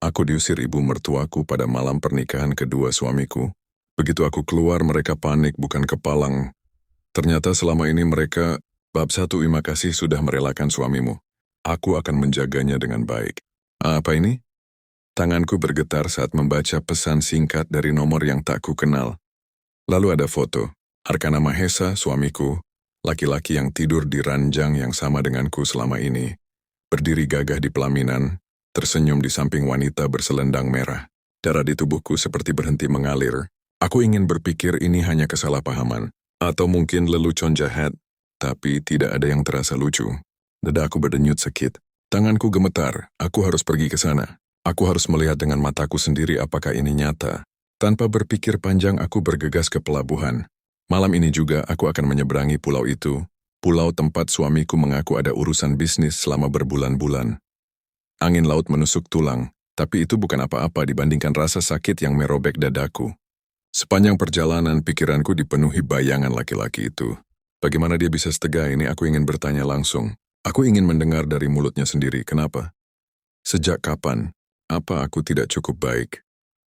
Aku diusir ibu mertuaku pada malam pernikahan kedua suamiku. Begitu aku keluar, mereka panik bukan kepalang. Ternyata selama ini mereka, bab satu, terima kasih sudah merelakan suamimu. Aku akan menjaganya dengan baik. Apa ini? Tanganku bergetar saat membaca pesan singkat dari nomor yang tak ku kenal. Lalu ada foto. Arkana Mahesa, suamiku, laki-laki yang tidur di ranjang yang sama denganku selama ini, berdiri gagah di pelaminan, tersenyum di samping wanita berselendang merah. Darah di tubuhku seperti berhenti mengalir. Aku ingin berpikir ini hanya kesalahpahaman, atau mungkin lelucon jahat, tapi tidak ada yang terasa lucu. Dadaku berdenyut sakit. Tanganku gemetar, aku harus pergi ke sana. Aku harus melihat dengan mataku sendiri apakah ini nyata. Tanpa berpikir panjang, aku bergegas ke pelabuhan. Malam ini juga aku akan menyeberangi pulau itu, pulau tempat suamiku mengaku ada urusan bisnis selama berbulan-bulan. Angin laut menusuk tulang, tapi itu bukan apa-apa dibandingkan rasa sakit yang merobek dadaku. Sepanjang perjalanan, pikiranku dipenuhi bayangan laki-laki itu. Bagaimana dia bisa setegah ini? Aku ingin bertanya langsung. Aku ingin mendengar dari mulutnya sendiri. Kenapa? Sejak kapan? Apa aku tidak cukup baik?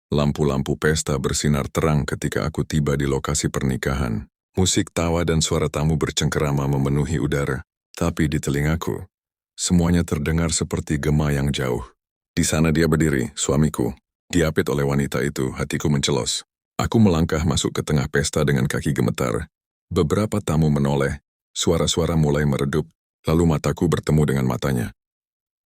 Lampu-lampu pesta bersinar terang ketika aku tiba di lokasi pernikahan. Musik tawa dan suara tamu bercengkerama memenuhi udara. Tapi di telingaku, semuanya terdengar seperti gema yang jauh. Di sana dia berdiri, suamiku. Diapit oleh wanita itu, hatiku mencelos. Aku melangkah masuk ke tengah pesta dengan kaki gemetar. Beberapa tamu menoleh, suara-suara mulai meredup, lalu mataku bertemu dengan matanya.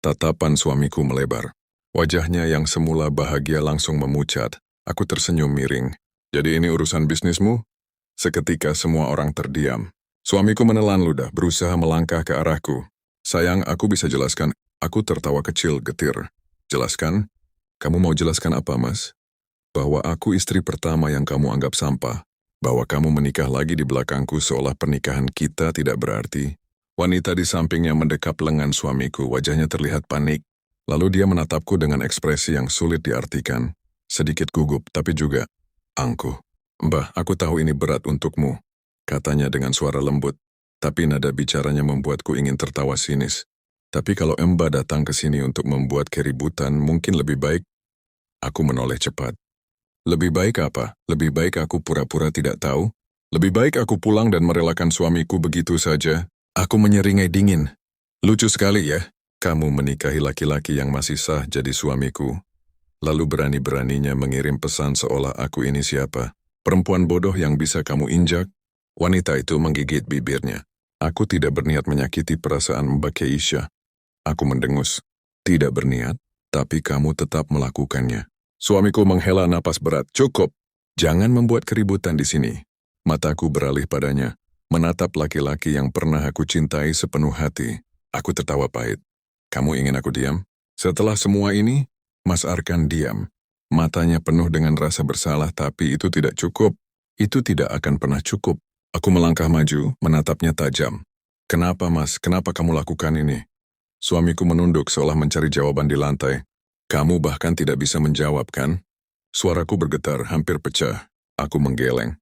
Tatapan suamiku melebar. Wajahnya yang semula bahagia langsung memucat. Aku tersenyum miring. Jadi ini urusan bisnismu? Seketika semua orang terdiam. Suamiku menelan ludah, berusaha melangkah ke arahku. Sayang, aku bisa jelaskan. Aku tertawa kecil, getir. Jelaskan? Kamu mau jelaskan apa, Mas? Bahwa aku istri pertama yang kamu anggap sampah. Bahwa kamu menikah lagi di belakangku seolah pernikahan kita tidak berarti. Wanita di sampingnya mendekap lengan suamiku, wajahnya terlihat panik. Lalu dia menatapku dengan ekspresi yang sulit diartikan. Sedikit gugup, tapi juga angkuh. Mbah, aku tahu ini berat untukmu, katanya dengan suara lembut. Tapi nada bicaranya membuatku ingin tertawa sinis. Tapi kalau Mbah datang ke sini untuk membuat keributan, mungkin lebih baik. Aku menoleh cepat. Lebih baik apa? Lebih baik aku pura-pura tidak tahu? Lebih baik aku pulang dan merelakan suamiku begitu saja? Aku menyeringai dingin. Lucu sekali ya. Kamu menikahi laki-laki yang masih sah jadi suamiku. Lalu berani-beraninya mengirim pesan seolah aku ini siapa. Perempuan bodoh yang bisa kamu injak. Wanita itu menggigit bibirnya. Aku tidak berniat menyakiti perasaan Mbak Keisha. Aku mendengus. Tidak berniat, tapi kamu tetap melakukannya. Suamiku menghela napas berat. Cukup. Jangan membuat keributan di sini. Mataku beralih padanya. Menatap laki-laki yang pernah aku cintai sepenuh hati. Aku tertawa pahit. Kamu ingin aku diam? Setelah semua ini, Mas Arkan diam. Matanya penuh dengan rasa bersalah, tapi itu tidak cukup. Itu tidak akan pernah cukup. Aku melangkah maju, menatapnya tajam. Kenapa, Mas? Kenapa kamu lakukan ini? Suamiku menunduk seolah mencari jawaban di lantai. Kamu bahkan tidak bisa menjawab, kan? Suaraku bergetar, hampir pecah. Aku menggeleng.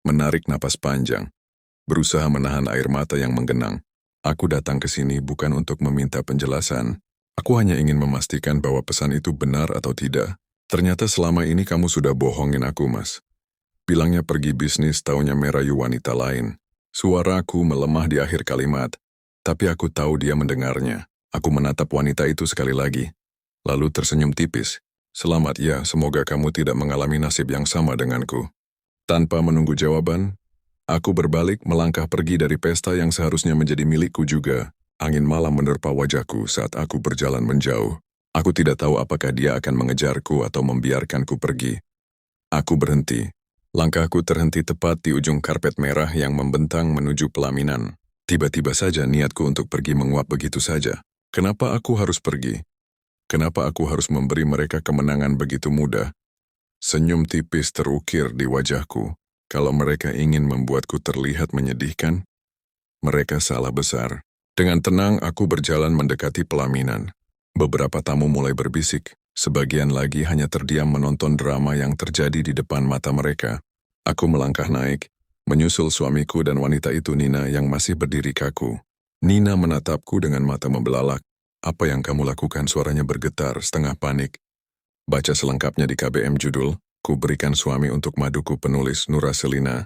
Menarik napas panjang. Berusaha menahan air mata yang menggenang. Aku datang ke sini bukan untuk meminta penjelasan. Aku hanya ingin memastikan bahwa pesan itu benar atau tidak. Ternyata selama ini kamu sudah bohongin aku, Mas. Bilangnya pergi bisnis, taunya merayu wanita lain. Suaraku melemah di akhir kalimat. Tapi aku tahu dia mendengarnya. Aku menatap wanita itu sekali lagi. Lalu tersenyum tipis. Selamat ya, semoga kamu tidak mengalami nasib yang sama denganku. Tanpa menunggu jawaban, aku berbalik melangkah pergi dari pesta yang seharusnya menjadi milikku juga. Angin malam menerpa wajahku saat aku berjalan menjauh. Aku tidak tahu apakah dia akan mengejarku atau membiarkanku pergi. Aku berhenti. Langkahku terhenti tepat di ujung karpet merah yang membentang menuju pelaminan. Tiba-tiba saja niatku untuk pergi menguap begitu saja. Kenapa aku harus pergi? Kenapa aku harus memberi mereka kemenangan begitu mudah? Senyum tipis terukir di wajahku. Kalau mereka ingin membuatku terlihat menyedihkan, mereka salah besar. Dengan tenang, aku berjalan mendekati pelaminan. Beberapa tamu mulai berbisik, sebagian lagi hanya terdiam menonton drama yang terjadi di depan mata mereka. Aku melangkah naik, menyusul suamiku dan wanita itu Nina yang masih berdiri kaku. Nina menatapku dengan mata membelalak. Apa yang kamu lakukan? Suaranya bergetar, setengah panik. Baca selengkapnya di KBM Judul, Ku Berikan Suami untuk Maduku penulis Nura Selina,